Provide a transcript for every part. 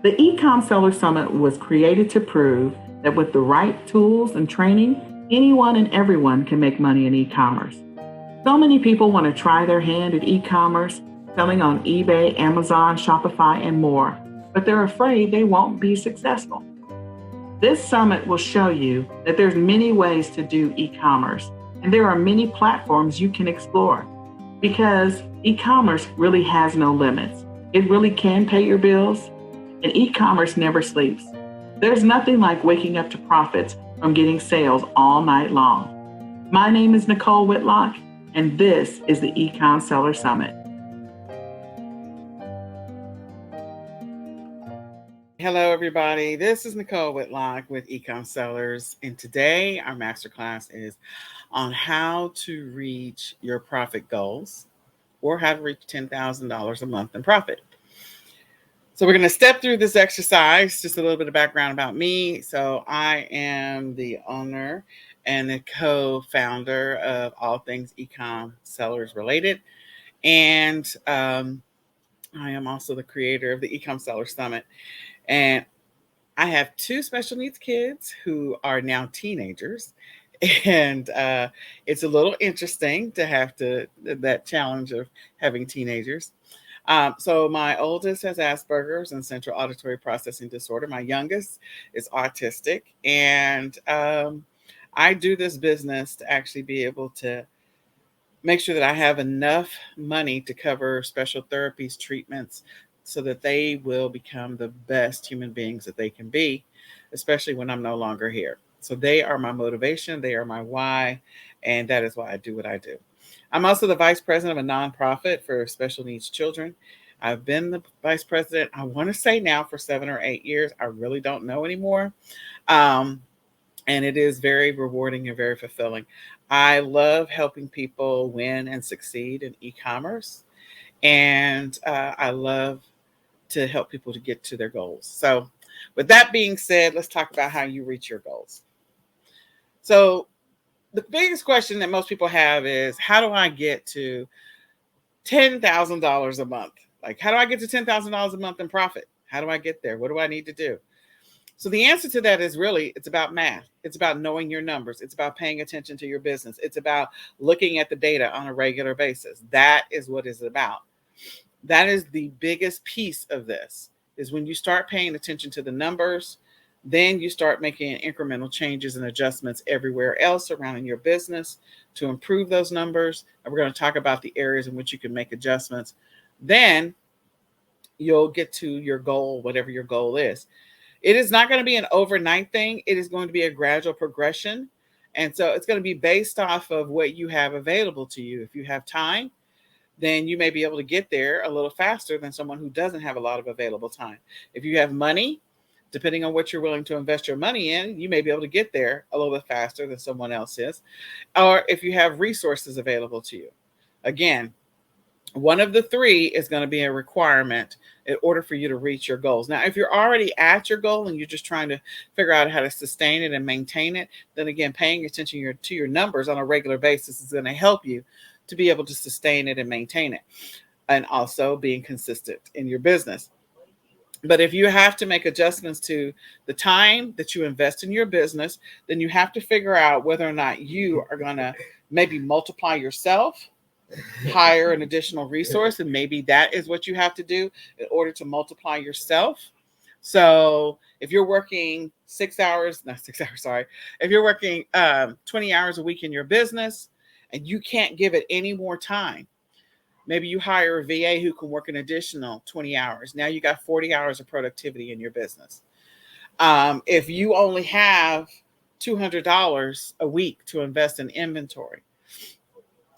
The eCom Seller Summit was created to prove that with the right tools and training, anyone and everyone can make money in e-commerce. So many people want to try their hand at e-commerce, selling on eBay, Amazon, Shopify, and more, but they're afraid they won't be successful. This summit will show you that there's many ways to do e-commerce, and there are many platforms you can explore because e-commerce really has no limits. It really can pay your bills, and e-commerce never sleeps. There's nothing like waking up to profits from getting sales all night long. My name is Nechole Whitlock, and this is the eCom Seller Summit. Hello, everybody. This is Nechole Whitlock with eCom Sellers, and today our masterclass is on how to reach your profit goals or how to reach $10,000 a month in profit. So we're going to step through this exercise, just a little bit of background about me. So I am the owner and the co-founder of all things eCom Sellers related, and I am also the creator of the eCom Seller Summit. And I have two special needs kids who are now teenagers. And it's a little interesting to have that challenge of having teenagers. So my oldest has Asperger's and central auditory processing disorder. My youngest is autistic. And I do this business to actually be able to make sure that I have enough money to cover special therapies, treatments, so that they will become the best human beings that they can be, especially when I'm no longer here. So they are my motivation. They are my why. And that is why I do what I do. I'm also the vice president of a nonprofit for special needs children. I've been the vice president, I want to say now, for 7 or 8 years. I really don't know anymore. And it is very rewarding and very fulfilling. I love helping people win and succeed in e-commerce. And I love to help people to get to their goals. So with that being said, let's talk about how you reach your goals. So the biggest question that most people have is, how do I get to $10,000 a month? Like, how do I get to $10,000 a month in profit? How do I get there? What do I need to do? So the answer to that is really, it's about math. It's about knowing your numbers. It's about paying attention to your business. It's about looking at the data on a regular basis. That is what it's about. That is the biggest piece of this, is when you start paying attention to the numbers, then you start making incremental changes and adjustments everywhere else around in your business to improve those numbers. And we're going to talk about the areas in which you can make adjustments. Then you'll get to your goal, whatever your goal is. It is not going to be an overnight thing. It is going to be a gradual progression. And so it's going to be based off of what you have available to you. If you have time, then you may be able to get there a little faster than someone who doesn't have a lot of available time. If you have money, depending on what you're willing to invest your money in, you may be able to get there a little bit faster than someone else is. Or if you have resources available to you. Again, one of the three is going to be a requirement in order for you to reach your goals. Now, if you're already at your goal and you're just trying to figure out how to sustain it and maintain it, then again, paying attention to your numbers on a regular basis is going to help you to be able to sustain it and maintain it, and also being consistent in your business. But if you have to make adjustments to the time that you invest in your business, then you have to figure out whether or not you are going to maybe multiply yourself, hire an additional resource, and maybe that is what you have to do in order to multiply yourself. So if you're working 6 hours, not 6 hours, sorry, if you're working 20 hours a week in your business and you can't give it any more time, maybe you hire a VA who can work an additional 20 hours. Now you got 40 hours of productivity in your business. If you only have $200 a week to invest in inventory,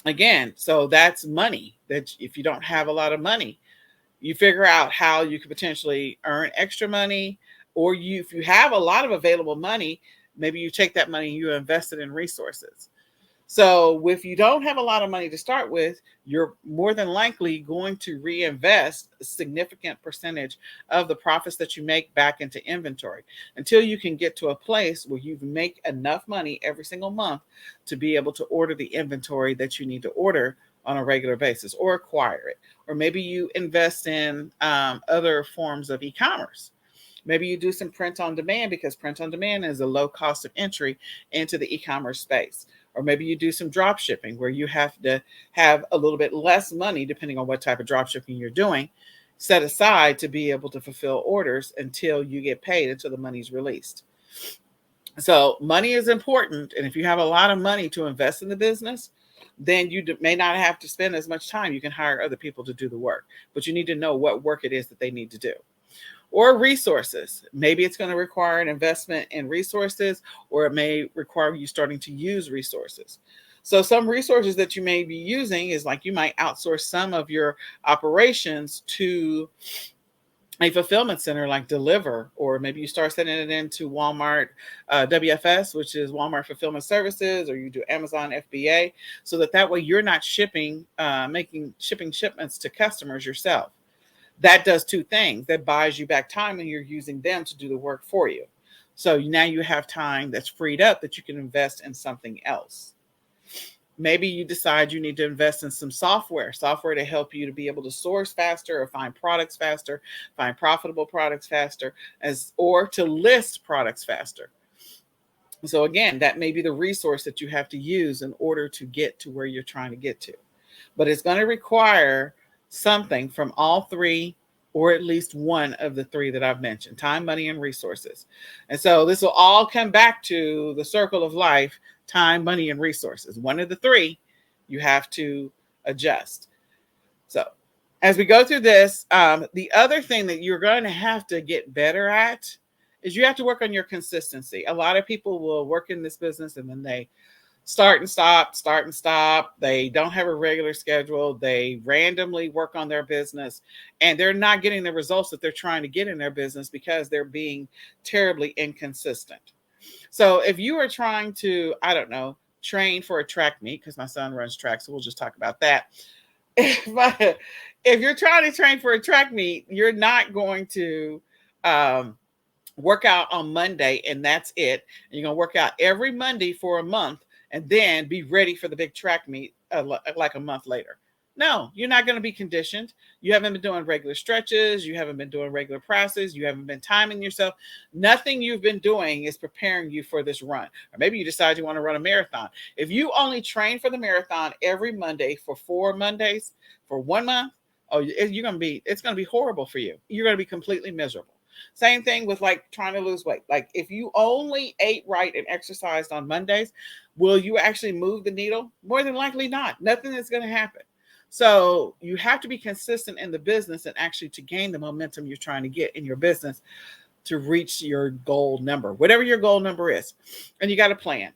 again, so that's money that if you don't have a lot of money, you figure out how you could potentially earn extra money, or if you have a lot of available money, maybe you take that money and you invest it in resources. So if you don't have a lot of money to start with, you're more than likely going to reinvest a significant percentage of the profits that you make back into inventory until you can get to a place where you make enough money every single month to be able to order the inventory that you need to order on a regular basis or acquire it. Or maybe you invest in other forms of e-commerce. Maybe you do some print on demand because print on demand is a low cost of entry into the e-commerce space. Or maybe you do some drop shipping where you have to have a little bit less money, depending on what type of drop shipping you're doing, set aside to be able to fulfill orders until you get paid, until the money's released. So money is important. And if you have a lot of money to invest in the business, then you may not have to spend as much time. You can hire other people to do the work, but you need to know what work it is that they need to do. Or resources. Maybe it's going to require an investment in resources, or it may require you starting to use resources. So some resources that you may be using is like you might outsource some of your operations to a fulfillment center like Deliver, or maybe you start sending it into Walmart WFS, which is Walmart Fulfillment Services, or you do Amazon FBA, so that way you're not shipping shipments to customers yourself. That does two things. That buys you back time and you're using them to do the work for you. So now you have time that's freed up that you can invest in something else. Maybe you decide you need to invest in some software to help you to be able to source faster or find products faster, find profitable products faster, or to list products faster. So again, that may be the resource that you have to use in order to get to where you're trying to get to. But it's going to require something from all three, or at least one of the three that I've mentioned: time, money, and resources. And so this will all come back to the circle of life: time, money, and resources. One of the three you have to adjust. So as we go through this, the other thing that you're going to have to get better at is you have to work on your consistency. A lot of people will work in this business and then they start and stop. They don't have a regular schedule. They randomly work on their business and they're not getting the results that they're trying to get in their business because they're being terribly inconsistent. So if you are trying to, I don't know, train for a track meet, because my son runs track, so we'll just talk about that. If you're trying to train for a track meet, you're not going to work out on Monday and that's it. And you're going to work out every Monday for a month and then be ready for the big track meet like a month later. No, you're not going to be conditioned. You haven't been doing regular stretches. You haven't been doing regular presses. You haven't been timing yourself. Nothing you've been doing is preparing you for this run. Or maybe you decide you want to run a marathon. If you only train for the marathon every Monday for 4 Mondays for 1 month, it's going to be horrible for you. You're going to be completely miserable. Same thing with like trying to lose weight. Like if you only ate right and exercised on Mondays, will you actually move the needle? More than likely not. Nothing is going to happen. So you have to be consistent in the business and actually to gain the momentum you're trying to get in your business to reach your goal number, whatever your goal number is. And you got a plan.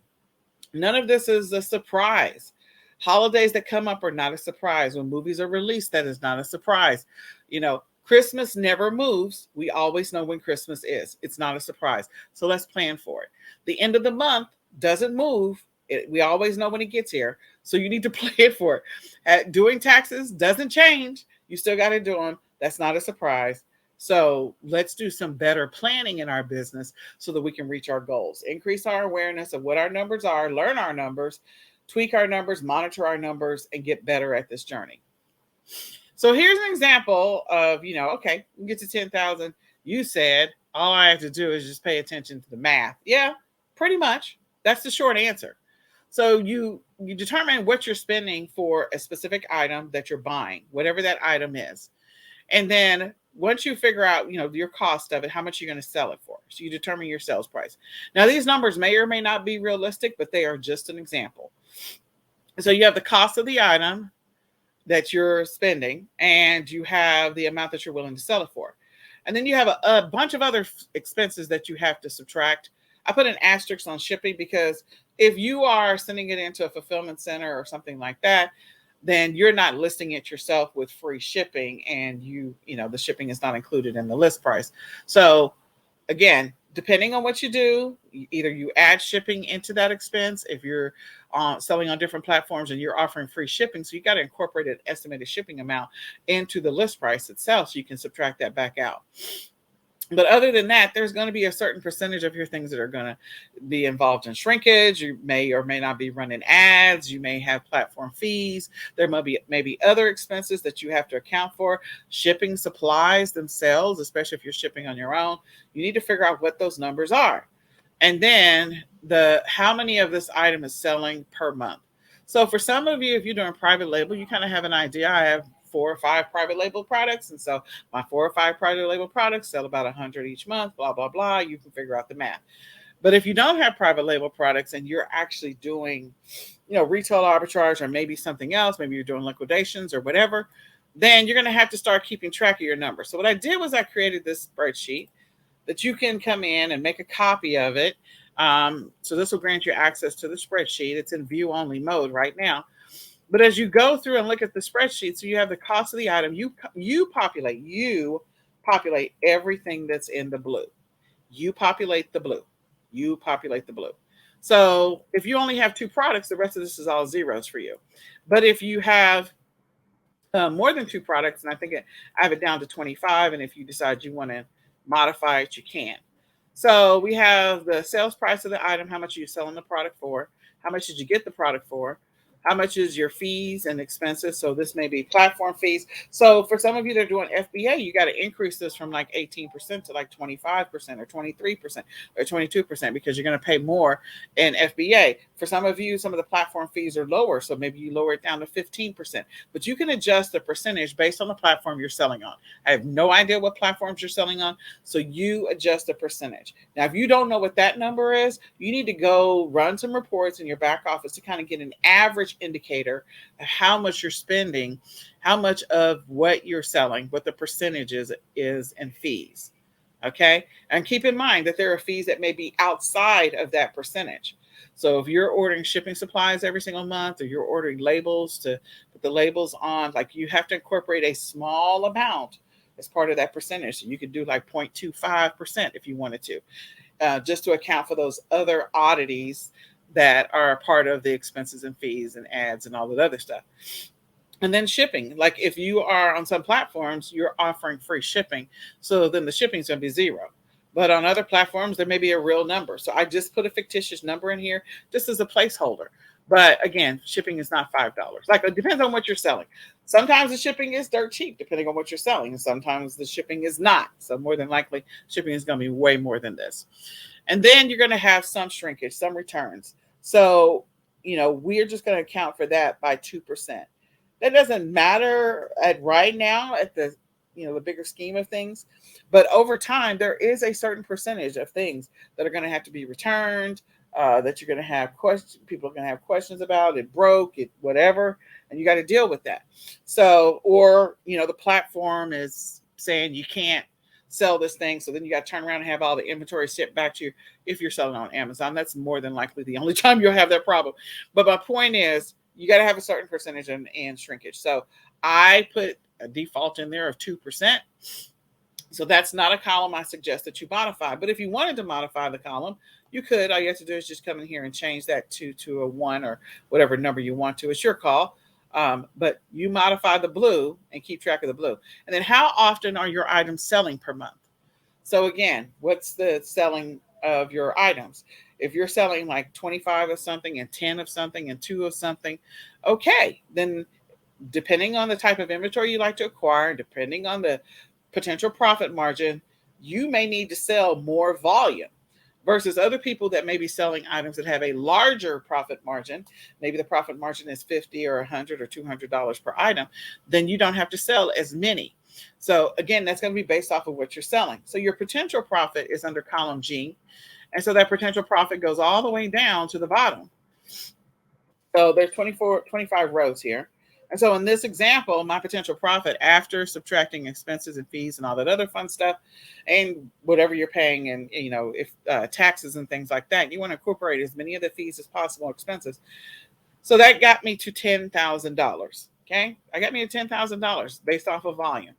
None of this is a surprise. Holidays that come up are not a surprise. When movies are released, that is not a surprise. Christmas never moves. We always know when Christmas is. It's not a surprise. So let's plan for it. The end of the month doesn't move. We always know when it gets here. So you need to plan for it. Doing taxes doesn't change. You still got to do them. That's not a surprise. So let's do some better planning in our business so that we can reach our goals. Increase our awareness of what our numbers are, learn our numbers, tweak our numbers, monitor our numbers, and get better at this journey. So here's an example of, okay, we get to 10,000. You said all I have to do is just pay attention to the math. Yeah, pretty much. That's the short answer. So you determine what you're spending for a specific item that you're buying, whatever that item is. And then once you figure out, your cost of it, how much you're going to sell it for. So you determine your sales price. Now, these numbers may or may not be realistic, but they are just an example. So you have the cost of the item that you're spending, and you have the amount that you're willing to sell it for. And then you have a bunch of other expenses that you have to subtract. I put an asterisk on shipping because if you are sending it into a fulfillment center or something like that, then you're not listing it yourself with free shipping, and the shipping is not included in the list price. So again, depending on what you do, either you add shipping into that expense if you're selling on different platforms and you're offering free shipping. So you got to incorporate an estimated shipping amount into the list price itself so you can subtract that back out. But other than that, there's going to be a certain percentage of your things that are going to be involved in shrinkage. You may or may not be running ads. You may have platform fees. There may be maybe other expenses that you have to account for. Shipping supplies themselves, especially if you're shipping on your own, you need to figure out what those numbers are. And then the how many of this item is selling per month. So for some of you, if you're doing private label, you kind of have an idea. I have 4 or 5 private label products, and so my 4 or 5 private label products sell about 100 each month. Blah blah blah. You can figure out the math. But if you don't have private label products and you're actually doing, retail arbitrage or maybe something else, maybe you're doing liquidations or whatever, then you're going to have to start keeping track of your numbers. So what I did was I created this spreadsheet that you can come in and make a copy of it. So this will grant you access to the spreadsheet. It's in view only mode right now. But as you go through and look at the spreadsheet, so you have the cost of the item, you populate everything that's in the blue. You populate the blue. You populate the blue. So if you only have 2 products, the rest of this is all zeros for you. But if you have more than 2 products, and I have it down to 25, and if you decide you want to modify it, you can. So we have the sales price of the item, how much are you selling the product for, how much did you get the product for, how much is your fees and expenses. So this may be platform fees. So for some of you that are doing FBA, you got to increase this from like 18% to like 25% or 23% or 22% because you're going to pay more in FBA. For some of you, some of the platform fees are lower. So maybe you lower it down to 15%, but you can adjust the percentage based on the platform you're selling on. I have no idea what platforms you're selling on. So you adjust the percentage. Now, if you don't know what that number is, you need to go run some reports in your back office to kind of get an average indicator of how much you're spending, how much of what you're selling, what the percentage is in fees. Okay. And keep in mind that there are fees that may be outside of that percentage. So if you're ordering shipping supplies every single month, or you're ordering labels to put the labels on, like you have to incorporate a small amount as part of that percentage. So you could do like 0.25% if you wanted to, just to account for those other oddities that are a part of the expenses and fees and ads and all that other stuff. And then shipping, like if you are on some platforms, you're offering free shipping. So then the shipping is going to be zero. But on other platforms, there may be a real number. So I just put a fictitious number in here just as a placeholder. But again, shipping is not $5. Like it depends on what you're selling. Sometimes the shipping is dirt cheap, depending on what you're selling. And sometimes the shipping is not. So more than likely, shipping is going to be way more than this. And then you're going to have some shrinkage, some returns. So, we're just going to account for that by 2%. That doesn't matter right now at the bigger scheme of things, but over time there is a certain percentage of things that are going to have to be returned, that you're going to have questions. People are going to have questions about it, broke it, whatever, and you got to deal with that. So, or the platform is saying you can't sell this thing, so then you got to turn around and have all the inventory shipped back to you. If you're selling on Amazon, that's more than likely the only time you'll have that problem. But my point is, you got to have a certain percentage in shrinkage. So I put a default in there of 2%. So that's not a column I suggest that you modify. But if you wanted to modify the column, you could. All you have to do is just come in here and change that to a 1 or whatever number you want to. It's your call. But you modify the blue and keep track of the blue. And then how often are your items selling per month? So again, what's the selling of your items? If you're selling like 25 of something and 10 of something and 2 of something, okay, then depending on the type of inventory you like to acquire, depending on the potential profit margin, you may need to sell more volume versus other people that may be selling items that have a larger profit margin. Maybe the profit margin is $50 or $100 or $200 per item. Then you don't have to sell as many. So again, that's going to be based off of what you're selling. So your potential profit is under column G. And so that potential profit goes all the way down to the bottom. So there's 25 rows here. And so in this example, my potential profit after subtracting expenses and fees and all that other fun stuff and whatever you're paying and, if taxes and things like that, you want to incorporate as many of the fees as possible, expenses. So that got me to $10,000. Okay. I got me to $10,000 based off of volume.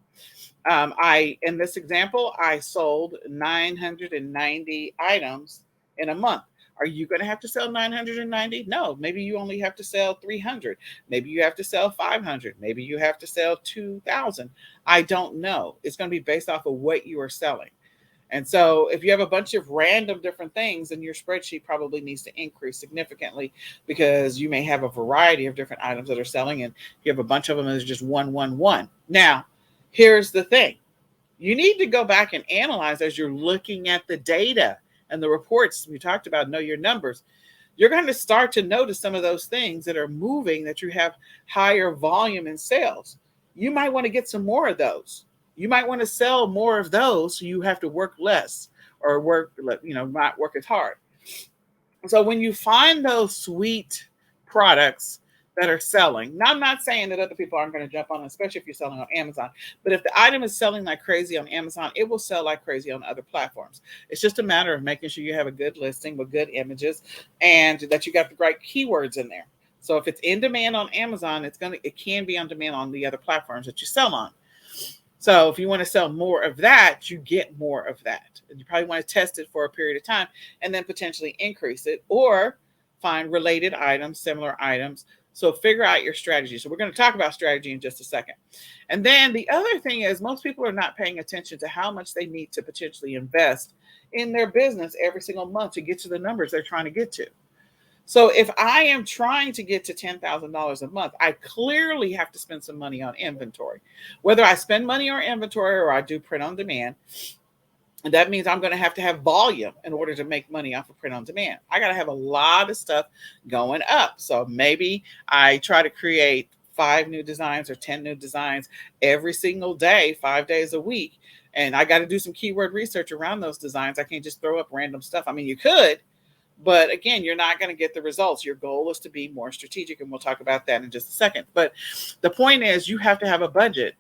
In this example, I sold 990 items in a month. Are you going to have to sell 990? No, maybe you only have to sell 300. Maybe you have to sell 500. Maybe you have to sell 2,000. I don't know. It's going to be based off of what you are selling. And so if you have a bunch of random different things, then your spreadsheet probably needs to increase significantly, because you may have a variety of different items that are selling, and you have a bunch of them and there's just one. Now, here's the thing. You need to go back and analyze as you're looking at the data and the reports. We talked about know your numbers. You're going to start to notice some of those things that are moving, that you have higher volume in sales. You might want to get some more of those. You might want to sell more of those, so you have to work less, or not work as hard. So when you find those sweet products that are selling, now I'm not saying that other people aren't going to jump on, especially if you're selling on Amazon, but if the item is selling like crazy on Amazon, it will sell like crazy on other platforms. It's just a matter of making sure you have a good listing with good images, and that you got the right keywords in there. So if it's in demand on Amazon, it can be on demand on the other platforms that you sell on. So if you want to sell more of that, you get more of that. And you probably want to test it for a period of time and then potentially increase it, or find related items, similar items. So figure out your strategy. So we're going to talk about strategy in just a second. And then the other thing is, most people are not paying attention to how much they need to potentially invest in their business every single month to get to the numbers they're trying to get to. So if I am trying to get to $10,000 a month, I clearly have to spend some money on inventory. Whether I spend money on inventory or I do print on demand, and that means I'm going to have volume in order to make money off of print on demand. I got to have a lot of stuff going up. So maybe I try to create 5 new designs or 10 new designs every single day, 5 days a week. And I got to do some keyword research around those designs. I can't just throw up random stuff. I mean, you could, but again, you're not going to get the results. Your goal is to be more strategic, and we'll talk about that in just a second. But the point is, you have to have a budget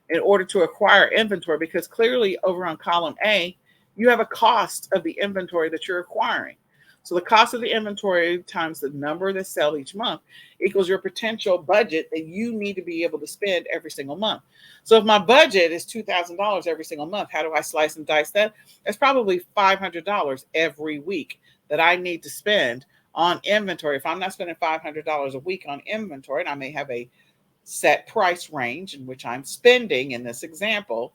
in order to acquire inventory, because clearly over on column A, you have a cost of the inventory that you're acquiring. So the cost of the inventory times the number that sell each month equals your potential budget that you need to be able to spend every single month. So if my budget is $2,000 every single month, how do I slice and dice that? That's probably $500 every week that I need to spend on inventory. If I'm not spending $500 a week on inventory, and I may have a set price range in which I'm spending in this example,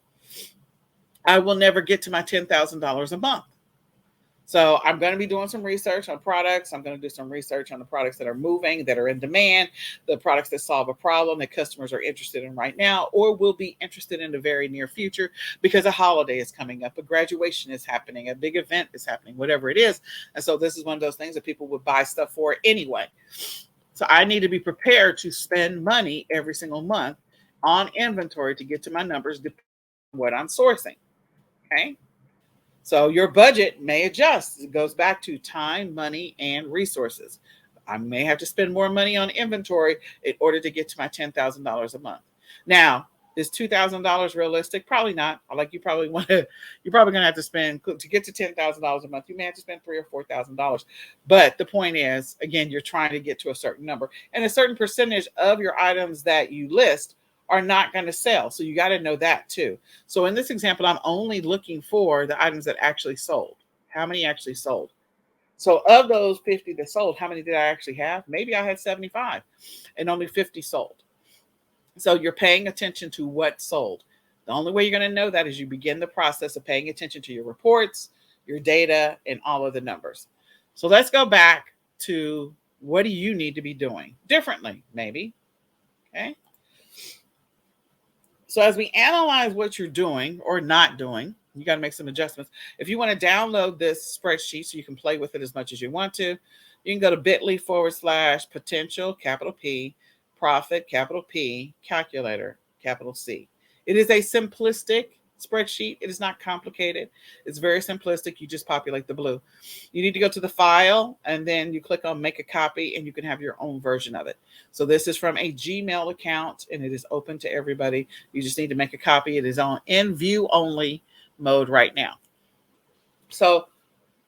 I will never get to my $10,000 a month. So I'm going to be doing some research on products. I'm going to do some research on the products that are moving, that are in demand, the products that solve a problem that customers are interested in right now, or will be interested in the very near future, because a holiday is coming up, a graduation is happening, a big event is happening, whatever it is. And so this is one of those things that people would buy stuff for anyway. So I need to be prepared to spend money every single month on inventory to get to my numbers, depending on what I'm sourcing. Okay. So your budget may adjust. It goes back to time, money, and resources. I may have to spend more money on inventory in order to get to my $10,000 a month. Now, is $2,000 realistic? Probably not. Like you're probably going to have to spend, to get to $10,000 a month, you may have to spend $3,000 or $4,000. But the point is, again, you're trying to get to a certain number, and a certain percentage of your items that you list are not going to sell. So you got to know that too. So in this example, I'm only looking for the items that actually sold. How many actually sold? So of those 50 that sold, how many did I actually have? Maybe I had 75 and only 50 sold. So you're paying attention to what sold. The only way you're going to know that is you begin the process of paying attention to your reports, your data, and all of the numbers. So let's go back to, what do you need to be doing differently, maybe? Okay. So as we analyze what you're doing or not doing, you got to make some adjustments. If you want to download this spreadsheet so you can play with it as much as you want to, you can go to bit.ly/potential, capital P, profit, capital P, calculator, capital C. It is a simplistic spreadsheet. It is not complicated. It's very simplistic. You just populate the blue. You need to go to the file, and then you click on make a copy, and you can have your own version of it. So this is from a Gmail account, and it is open to everybody. You just need to make a copy. It is on in view only mode right now. So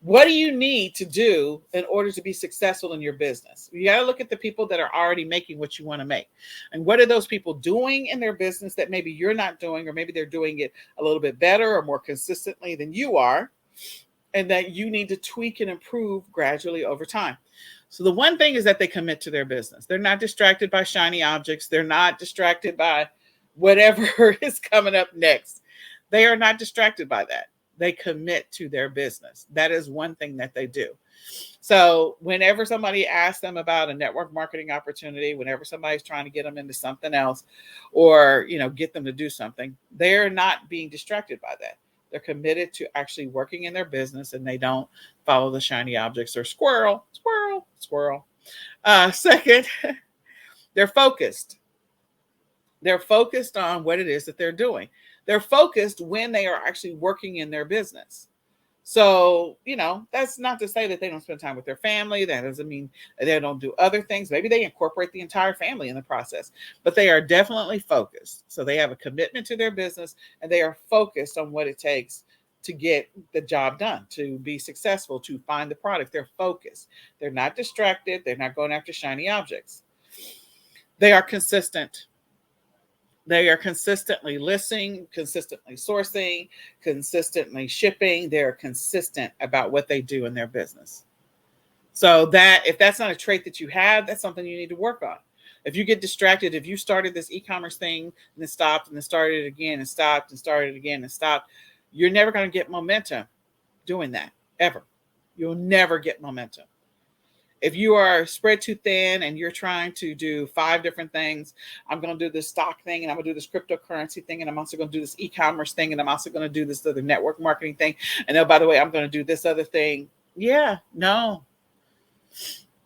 what do you need to do in order to be successful in your business? You got to look at the people that are already making what you want to make. And what are those people doing in their business that maybe you're not doing, or maybe they're doing it a little bit better or more consistently than you are, and that you need to tweak and improve gradually over time. So the one thing is that they commit to their business. They're not distracted by shiny objects. They're not distracted by whatever is coming up next. They are not distracted by that. They commit to their business. That is one thing that they do. So whenever somebody asks them about a network marketing opportunity, whenever somebody's trying to get them into something else, or get them to do something, they're not being distracted by that. They're committed to actually working in their business, and they don't follow the shiny objects or squirrel, squirrel, squirrel. Second, they're focused. They're focused on what it is that they're doing. They're focused when they are actually working in their business. So, that's not to say that they don't spend time with their family. That doesn't mean they don't do other things. Maybe they incorporate the entire family in the process, but they are definitely focused. So they have a commitment to their business, and they are focused on what it takes to get the job done, to be successful, to find the product. They're focused. They're not distracted. They're not going after shiny objects. They are consistent. They are consistently listing, consistently sourcing, consistently shipping. They're consistent about what they do in their business. So that if that's not a trait that you have, that's something you need to work on. If you get distracted, if you started this e-commerce thing and then stopped and then started it again and stopped and started it again and stopped, you're never going to get momentum doing that, ever. You'll never get momentum. If you are spread too thin and you're trying to do 5 different things, I'm going to do this stock thing, and I'm going to do this cryptocurrency thing, and I'm also going to do this e-commerce thing, and I'm also going to do this other network marketing thing. And oh, by the way, I'm going to do this other thing. Yeah, no.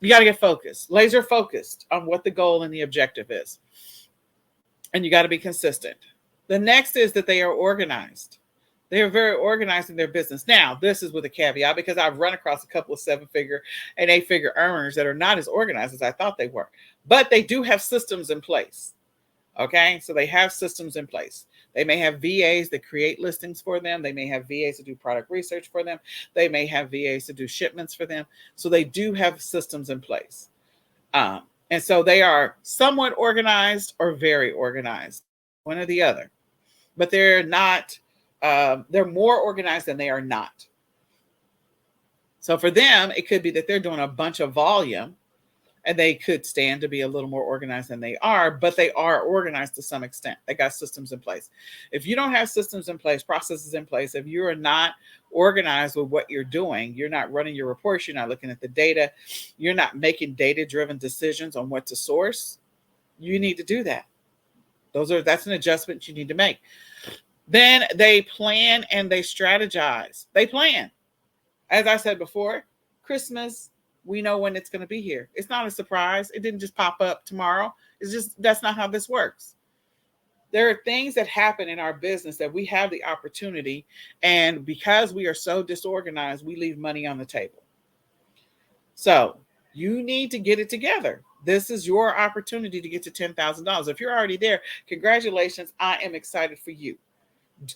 You got to get focused, laser focused on what the goal and the objective is. And you got to be consistent. The next is that they are organized. They are very organized in their business. Now, this is with a caveat, because I've run across a couple of 7-figure and 8-figure earners that are not as organized as I thought they were, but they do have systems in place. Okay, so they have systems in place. They may have VAs that create listings for them. They may have VAs to do product research for them. They may have VAs to do shipments for them. So they do have systems in place. And so they are somewhat organized or very organized, one or the other, but they're not. They're more organized than they are not. So for them, it could be that they're doing a bunch of volume, and they could stand to be a little more organized than they are, but they are organized to some extent. They got systems in place. If you don't have systems in place, processes in place, if you are not organized with what you're doing, you're not running your reports, you're not looking at the data, you're not making data-driven decisions on what to source, you need to do that. That's an adjustment you need to make. Then they plan and they strategize. They plan. As I said before, Christmas, we know when it's going to be here. It's not a surprise. It didn't just pop up tomorrow. It's just, that's not how this works. There are things that happen in our business that we have the opportunity, and because we are so disorganized, we leave money on the table. So you need to get it together. This is your opportunity to get to $10,000. If you're already there, congratulations. I am excited for you.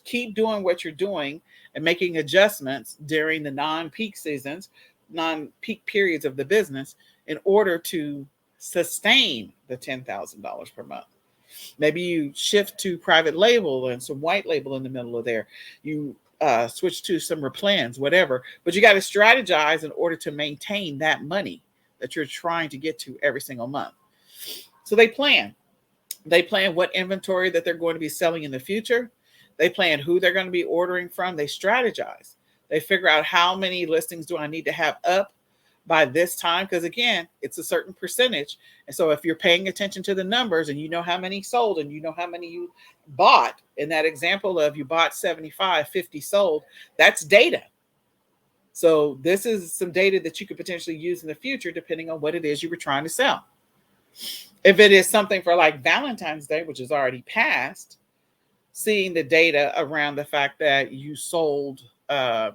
Keep doing what you're doing and making adjustments during the non-peak seasons, non-peak periods of the business in order to sustain the $10,000 per month. Maybe you shift to private label and some white label in the middle of there. You switch to some replens, whatever. But you got to strategize in order to maintain that money that you're trying to get to every single month. So they plan. They plan what inventory that they're going to be selling in the future. They plan who they're going to be ordering from. They strategize. They figure out how many listings do I need to have up by this time? Because again, it's a certain percentage. And so if you're paying attention to the numbers and you know how many sold and you know how many you bought, in that example of you bought 75, 50 sold, that's data. So this is some data that you could potentially use in the future, depending on what it is you were trying to sell. If it is something for like Valentine's Day, which is already passed, seeing the data around the fact that you sold,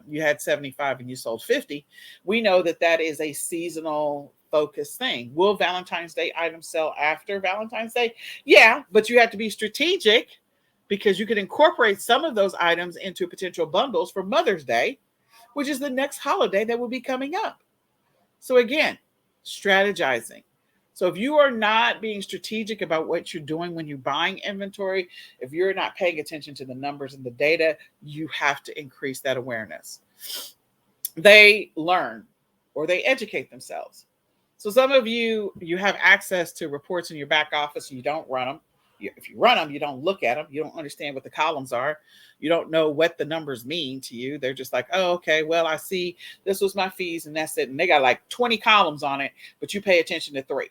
you had 75 and you sold 50, we know that that is a seasonal focused thing. Will Valentine's Day items sell after Valentine's Day? Yeah, but you have to be strategic, because you could incorporate some of those items into potential bundles for Mother's Day, which is the next holiday that will be coming up. So again, strategizing. So if you are not being strategic about what you're doing when you're buying inventory, if you're not paying attention to the numbers and the data, you have to increase that awareness. They learn or they educate themselves. So some of you have access to reports in your back office and you don't run them. If you run them, you don't look at them. You don't understand what the columns are. You don't know what the numbers mean to you. They're just like, oh, okay, well, I see this was my fees and that's it. And they got like 20 columns on it, but you pay attention to 3.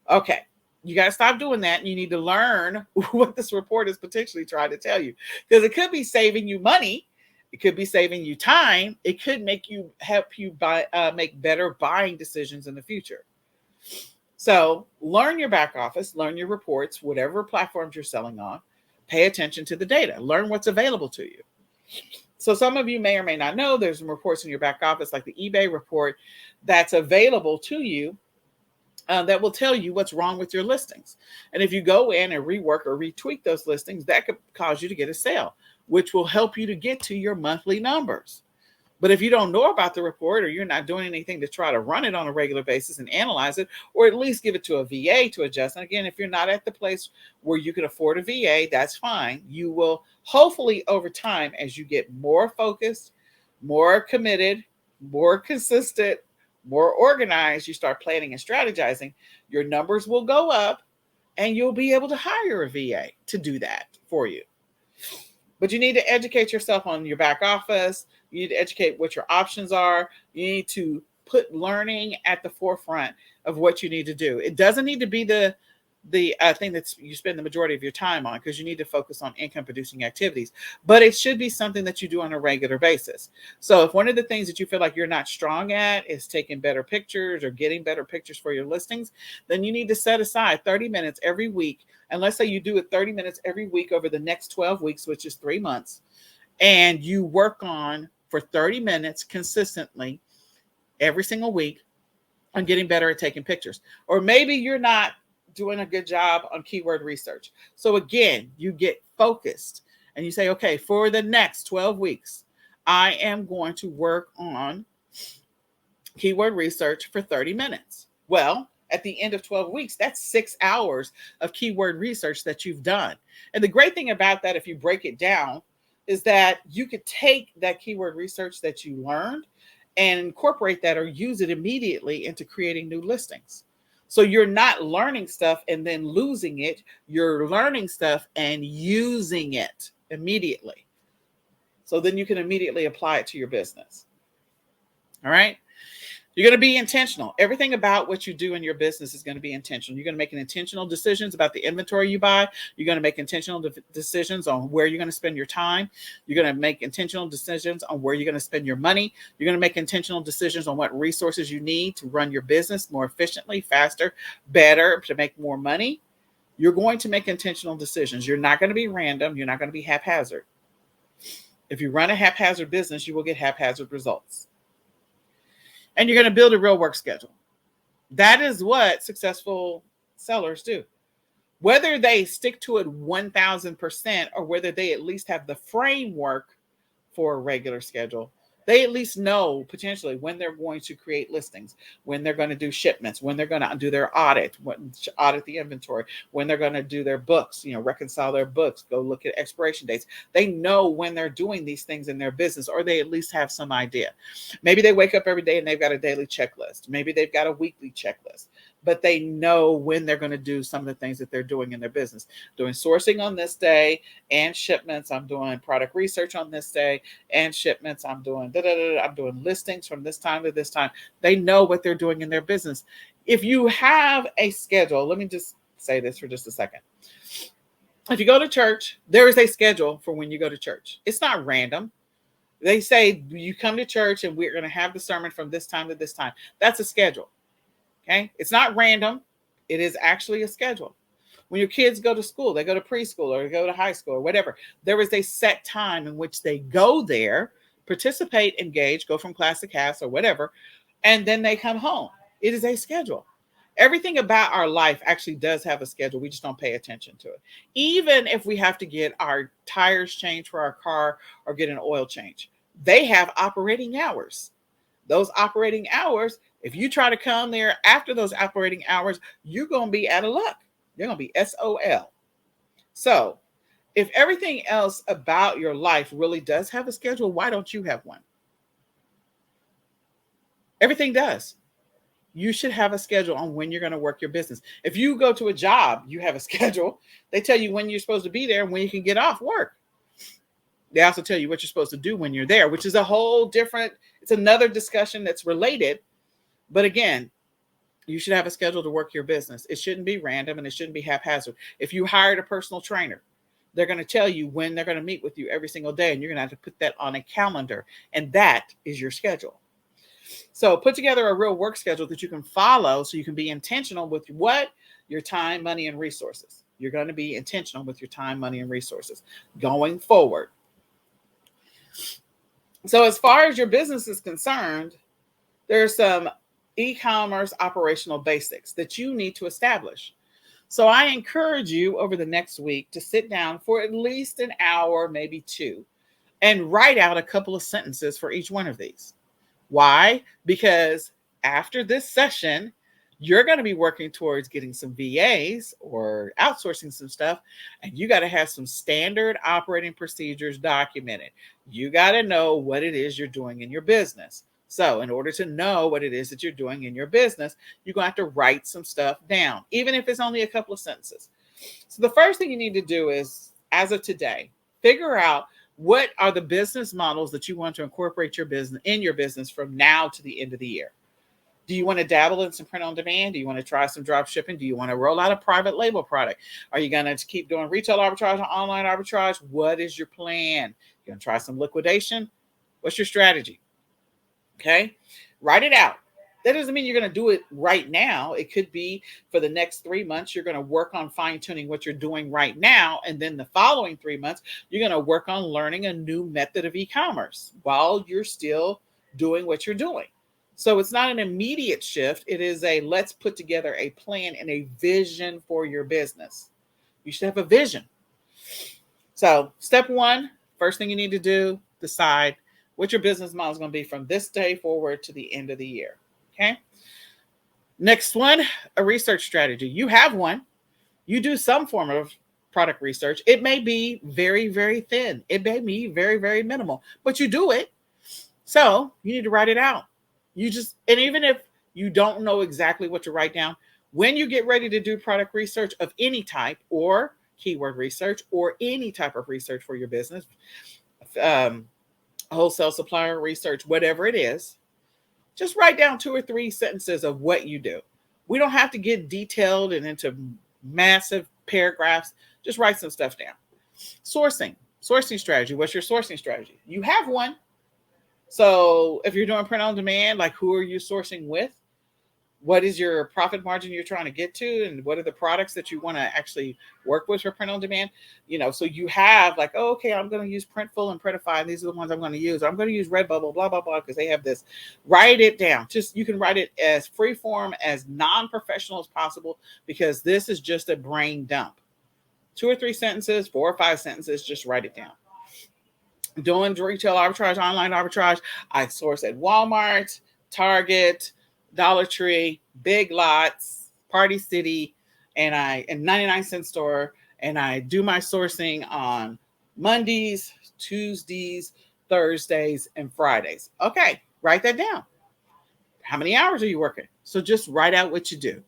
Okay. You got to stop doing that. And you need to learn what this report is potentially trying to tell you, because it could be saving you money. It could be saving you time. It could help you make better buying decisions in the future. So learn your back office, learn your reports, whatever platforms you're selling on, pay attention to the data, learn what's available to you. So some of you may or may not know there's some reports in your back office, like the eBay report, that's available to you that will tell you what's wrong with your listings. And if you go in and rework or retweak those listings, that could cause you to get a sale, which will help you to get to your monthly numbers. But if you don't know about the report, or you're not doing anything to try to run it on a regular basis and analyze it, or at least give it to a VA to adjust. And again, if you're not at the place where you can afford a VA, that's fine. You will hopefully over time, as you get more focused, more committed, more consistent, more organized, you start planning and strategizing, your numbers will go up and you'll be able to hire a VA to do that for you. But you need to educate yourself on your back office. You need to educate what your options are. You need to put learning at the forefront of what you need to do. It doesn't need to be the thing that you spend the majority of your time on, because you need to focus on income producing activities. But it should be something that you do on a regular basis. So if one of the things that you feel like you're not strong at is taking better pictures or getting better pictures for your listings, then you need to set aside 30 minutes every week. And let's say you do it 30 minutes every week over the next 12 weeks, which is 3 months. And you work on for 30 minutes consistently every single week on getting better at taking pictures. Or maybe you're not doing a good job on keyword research. So again, you get focused and you say, okay, for the next 12 weeks, I am going to work on keyword research for 30 minutes. Well, at the end of 12 weeks, that's 6 hours of keyword research that you've done. And the great thing about that, if you break it down, is that you could take that keyword research that you learned and incorporate that or use it immediately into creating new listings. So you're not learning stuff and then losing it. You're learning stuff and using it immediately. So then you can immediately apply it to your business. All right. You're going to be intentional. Everything about what you do in your business is going to be intentional. You're going to make intentional decisions about the inventory you buy. You're going to make intentional decisions on where you're going to spend your time. You're going to make intentional decisions on where you're going to spend your money. You're going to make intentional decisions on what resources you need to run your business more efficiently, faster, better, to make more money. You're going to make intentional decisions. You're not going to be random. You're not going to be haphazard. If you run a haphazard business, you will get haphazard results. And you're going to build a real work schedule. That is what successful sellers do. Whether they stick to it 1000% or whether they at least have the framework for a regular schedule, they at least know potentially when they're going to create listings, when they're going to do shipments, when they're going to do their audit the inventory, when they're going to do their books, reconcile their books, go look at expiration dates. They know when they're doing these things in their business, or they at least have some idea. Maybe they wake up every day and they've got a daily checklist. Maybe they've got a weekly checklist, but they know when they're going to do some of the things that they're doing in their business. Doing sourcing on this day and shipments. I'm doing product research on this day and shipments. I'm doing listings from this time to this time. They know what they're doing in their business. If you have a schedule, let me just say this for just a second. If you go to church, there is a schedule for when you go to church. It's not random. They say you come to church and we're going to have the sermon from this time to this time. That's a schedule. Okay. It's not random. It is actually a schedule. When your kids go to school, they go to preschool or they go to high school or whatever, there is a set time in which they go there, participate, engage, go from class to class or whatever, and then they come home. It is a schedule. Everything about our life actually does have a schedule. We just don't pay attention to it. Even if we have to get our tires changed for our car or get an oil change, they have operating hours. Those operating hours, if you try to come there after those operating hours, you're going to be out of luck. You're going to be SOL. So if everything else about your life really does have a schedule, why don't you have one? Everything does. You should have a schedule on when you're going to work your business. If you go to a job, you have a schedule. They tell you when you're supposed to be there and when you can get off work. They also tell you what you're supposed to do when you're there, which is a whole different, it's another discussion that's related. But again, you should have a schedule to work your business. It shouldn't be random and it shouldn't be haphazard. If you hired a personal trainer, they're going to tell you when they're going to meet with you every single day, and you're going to have to put that on a calendar, and that is your schedule. So put together a real work schedule that you can follow so you can be intentional with what? Your time, money, and resources. You're going to be intentional with your time, money, and resources going forward. So as far as your business is concerned, there's some e-commerce operational basics that you need to establish. So I encourage you over the next week to sit down for at least an hour, maybe two, and write out a couple of sentences for each one of these. Why? Because after this session, you're going to be working towards getting some VAs or outsourcing some stuff, and you got to have some standard operating procedures documented. You got to know what it is you're doing in your business. So in order to know what it is that you're doing in your business, you're going to have to write some stuff down, even if it's only a couple of sentences. So the first thing you need to do is, as of today, figure out what are the business models that you want to incorporate your business from now to the end of the year. Do you want to dabble in some print on demand? Do you want to try some drop shipping? Do you want to roll out a private label product? Are you going to keep doing retail arbitrage or online arbitrage? What is your plan? You're going to try some liquidation? What's your strategy? Okay, write it out. That doesn't mean you're going to do it right now. It could be for the next 3 months, you're going to work on fine-tuning what you're doing right now. And then the following 3 months, you're going to work on learning a new method of e-commerce while you're still doing what you're doing. So it's not an immediate shift. It is a let's put together a plan and a vision for your business. You should have a vision. So step one, first thing you need to do, decide what your business model is going to be from this day forward to the end of the year. Okay. Next one, a research strategy. You have one. You do some form of product research. It may be very, very thin. It may be very, very minimal, but you do it. So you need to write it out. And even if you don't know exactly what to write down, when you get ready to do product research of any type or keyword research or any type of research for your business, wholesale supplier research, whatever it is, just write down 2 or 3 sentences of what you do. We don't have to get detailed and into massive paragraphs. Just write some stuff down. Sourcing strategy. What's your sourcing strategy? You have one. So if you're doing print on demand, like who are you sourcing with? What is your profit margin you're trying to get to? And what are the products that you want to actually work with for print on demand? So you have like, oh, okay, I'm going to use Printful and Printify. And these are the ones I'm going to use. I'm going to use Redbubble, blah, blah, blah, because they have this. Write it down. You can write it as free form, as non-professional as possible, because this is just a brain dump. 2 or 3 sentences, 4 or 5 sentences, just write it down. Doing retail arbitrage, online arbitrage. I source at Walmart, Target, Dollar Tree, Big Lots, Party City, and 99-cent store. And I do my sourcing on Mondays, Tuesdays, Thursdays, and Fridays. Okay, write that down. How many hours are you working? So just write out what you do.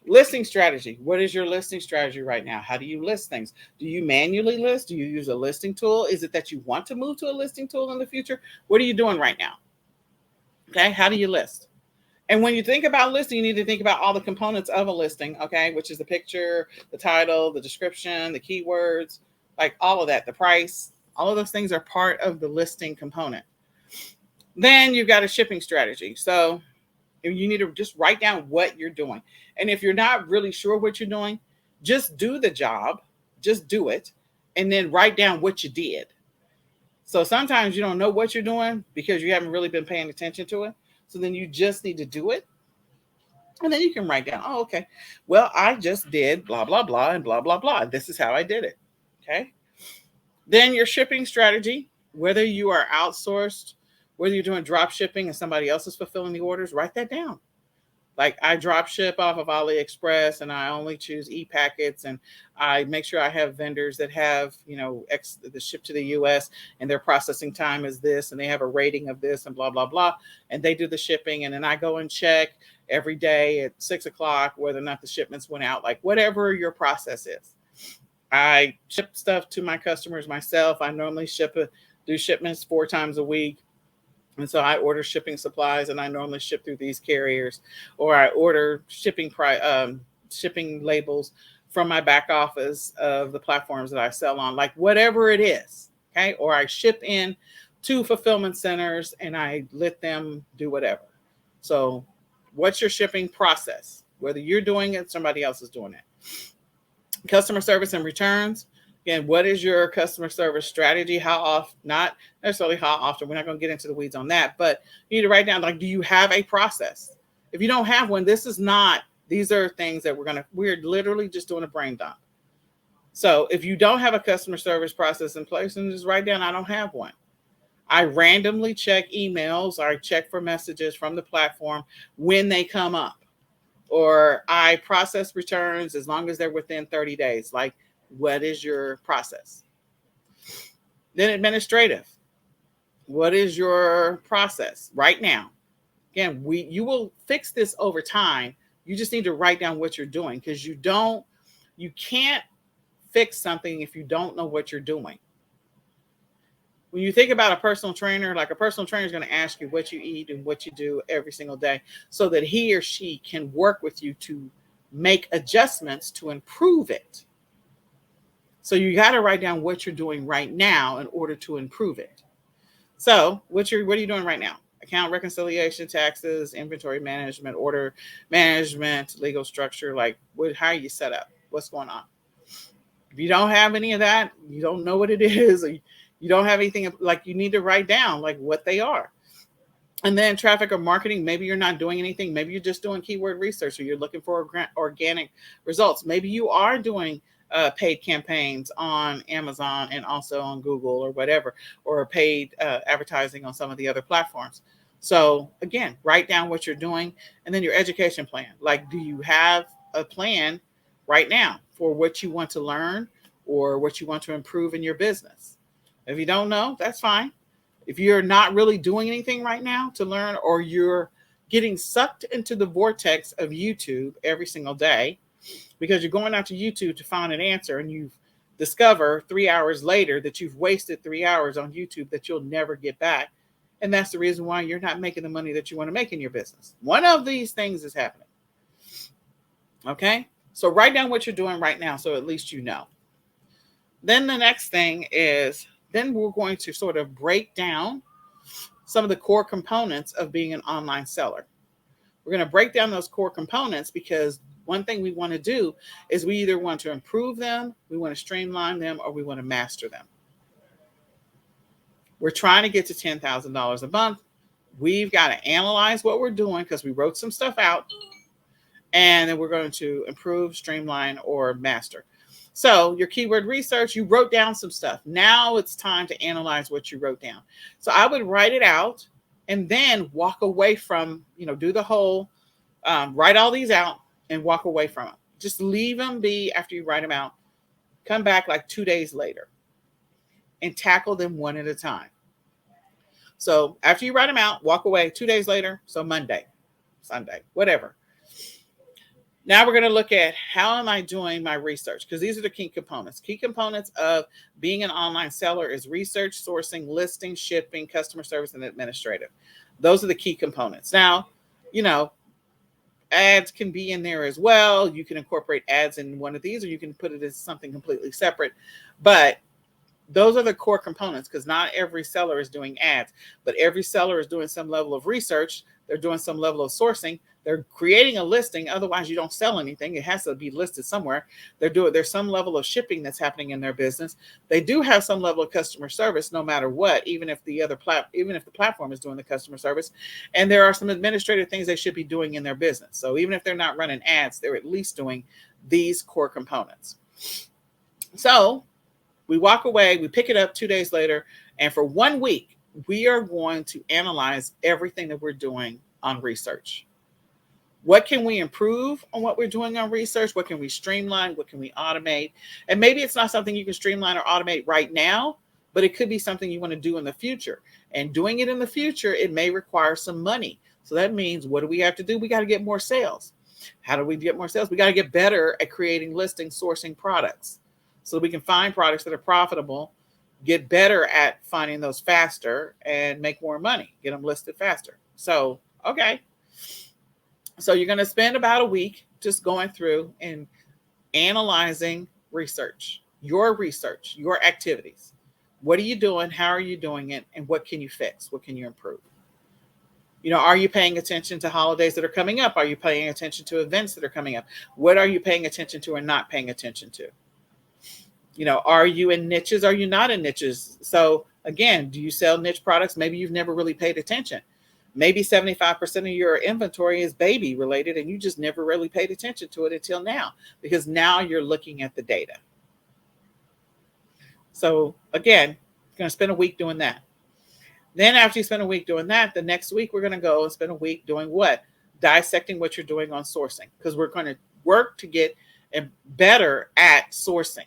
Listing strategy. What is your listing strategy right now? How do you list things? Do you manually list? Do you use a listing tool? Is it that you want to move to a listing tool in the future? What are you doing right now? Okay, how do you list? And when you think about listing, you need to think about all the components of a listing, okay, which is the picture, the title, the description, the keywords, like all of that, the price, all of those things are part of the listing component. Then you've got a shipping strategy. So you need to just write down what you're doing. And if you're not really sure what you're doing, just do the job, just do it, and then write down what you did. So sometimes you don't know what you're doing because you haven't really been paying attention to it. So then you just need to do it. And then you can write down, oh, okay, well, I just did blah, blah, blah, and blah, blah, blah. This is how I did it. Okay. Then your shipping strategy, whether you are outsourced, whether you're doing drop shipping and somebody else is fulfilling the orders, write that down. Like I drop ship off of AliExpress and I only choose e-packets, and I make sure I have vendors that have, the ship to the US and their processing time is this and they have a rating of this and blah, blah, blah. And they do the shipping. And then I go and check every day at 6 o'clock whether or not the shipments went out, like whatever your process is. I ship stuff to my customers myself. I normally do shipments 4 times a week. And so I order shipping supplies, and I normally ship through these carriers, or I order shipping labels from my back office of the platforms that I sell on, like whatever it is. Okay. Or I ship in to fulfillment centers and I let them do whatever. So what's your shipping process? Whether you're doing it, somebody else is doing it. Customer service and returns. Again, what is your customer service strategy? How often, not necessarily how often, we're not going to get into the weeds on that, but you need to write down, like, do you have a process? If you don't have one, these are things that we're literally just doing a brain dump. So if you don't have a customer service process in place, then just write down, I don't have one. I randomly check emails. I check for messages from the platform when they come up, or I process returns as long as they're within 30 days. Like, what is your process? Then administrative. What is your process right now? Again, you will fix this over time. You just need to write down what you're doing, because you can't fix something if you don't know what you're doing. When you think about a personal trainer, like a personal trainer is going to ask you what you eat and what you do every single day so that he or she can work with you to make adjustments to improve it. So you got to write down what you're doing right now in order to improve it. So what are you doing right now? Account reconciliation, taxes, inventory management, order management, legal structure. Like, how are you set up? What's going on? If you don't have any of that, you don't know what it is, or you don't have anything, like, you need to write down like what they are. And then traffic or marketing, maybe you're not doing anything. Maybe you're just doing keyword research, or you're looking for organic results. Maybe you are doing paid campaigns on Amazon and also on Google or whatever, or paid advertising on some of the other platforms. So again, write down what you're doing, and then your education plan. Like, do you have a plan right now for what you want to learn or what you want to improve in your business? If you don't know, that's fine. If you're not really doing anything right now to learn, or you're getting sucked into the vortex of YouTube every single day because you're going out to YouTube to find an answer, and you discover 3 hours later that you've wasted 3 hours on YouTube that you'll never get back. And that's the reason why you're not making the money that you want to make in your business. One of these things is happening. Okay? So write down what you're doing right now, so at least you know. Then the next thing is, then we're going to sort of break down some of the core components of being an online seller. We're going to break down those core components, because one thing we want to do is we either want to improve them, we want to streamline them, or we want to master them. We're trying to get to $10,000 a month. We've got to analyze what we're doing, because we wrote some stuff out, and then we're going to improve, streamline, or master. So your keyword research, you wrote down some stuff. Now it's time to analyze what you wrote down. So I would write it out and then walk away from, do the whole, write all these out and walk away from them. Just leave them be after you write them out. Come back like 2 days later and tackle them one at a time. So after you write them out, walk away 2 days later. So Monday, Sunday, whatever. Now we're going to look at, how am I doing my research? Because these are the key components. Key components of being an online seller is research, sourcing, listing, shipping, customer service, and administrative. Those are the key components. Now, ads can be in there as well. You can incorporate ads in one of these, or you can put it as something completely separate. But those are the core components, because not every seller is doing ads, but every seller is doing some level of research. They're doing some level of sourcing. They're creating a listing. Otherwise, you don't sell anything. It has to be listed somewhere. There's some level of shipping that's happening in their business. They do have some level of customer service, no matter what, even if the platform is doing the customer service. And there are some administrative things they should be doing in their business. So even if they're not running ads, they're at least doing these core components. So we walk away, we pick it up 2 days later, and for 1 week, we are going to analyze everything that we're doing on research. What can we improve on what we're doing on research? What can we streamline? What can we automate? And maybe it's not something you can streamline or automate right now, but it could be something you want to do in the future. And doing it in the future, it may require some money. So that means, what do we have to do? We got to get more sales. How do we get more sales? We got to get better at creating listings, sourcing products, so we can find products that are profitable, get better at finding those faster, and make more money, get them listed faster. So, okay. So you're going to spend about a week just going through and analyzing research, your activities. What are you doing? How are you doing it? And what can you fix? What can you improve? Are you paying attention to holidays that are coming up? Are you paying attention to events that are coming up? What are you paying attention to and not paying attention to? Are you in niches? Are you not in niches? So again, do you sell niche products? Maybe you've never really paid attention. Maybe 75% of your inventory is baby related and you just never really paid attention to it until now, because now you're looking at the data. So again, you're going to spend a week doing that. Then after you spend a week doing that, the next week we're going to go and spend a week doing what? Dissecting what you're doing on sourcing, because we're going to work to get better at sourcing.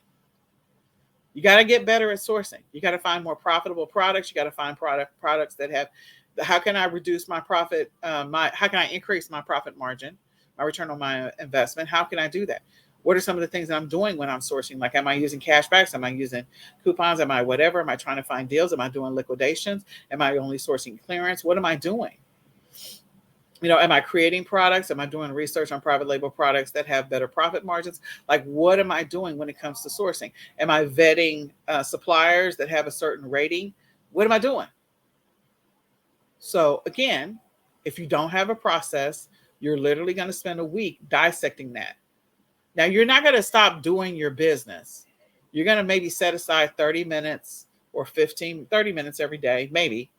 You got to get better at sourcing. You got to find more profitable products. You got to find products that have, how can I reduce my profit? How can I increase my profit margin, my return on my investment? How can I do that? What are some of the things that I'm doing when I'm sourcing? Like, am I using cashbacks? Am I using coupons? Am I whatever? Am I trying to find deals? Am I doing liquidations? Am I only sourcing clearance? What am I doing? Am I creating products? Am I doing research on private label products that have better profit margins? Like, what am I doing when it comes to sourcing? Am I vetting suppliers that have a certain rating? What am I doing? So again, if you don't have a process, you're literally going to spend a week dissecting that. Now, you're not going to stop doing your business. You're going to maybe set aside 30 minutes or 30 minutes every day, maybe,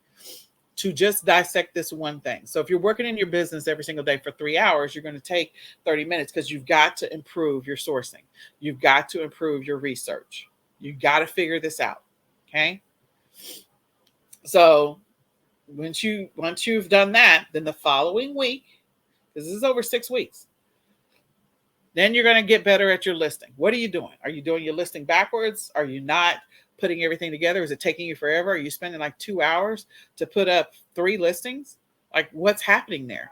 to just dissect this one thing. So if you're working in your business every single day for 3 hours, you're going to take 30 minutes, because you've got to improve your sourcing. You've got to improve your research. You've got to figure this out. Okay. So once you've done that, then the following week, because this is over 6 weeks, then you're going to get better at your listing. What are you doing? Are you doing your listing backwards? Are you not putting everything together? Is it taking you forever? Are you spending like 2 hours to put up 3 listings? Like, what's happening there?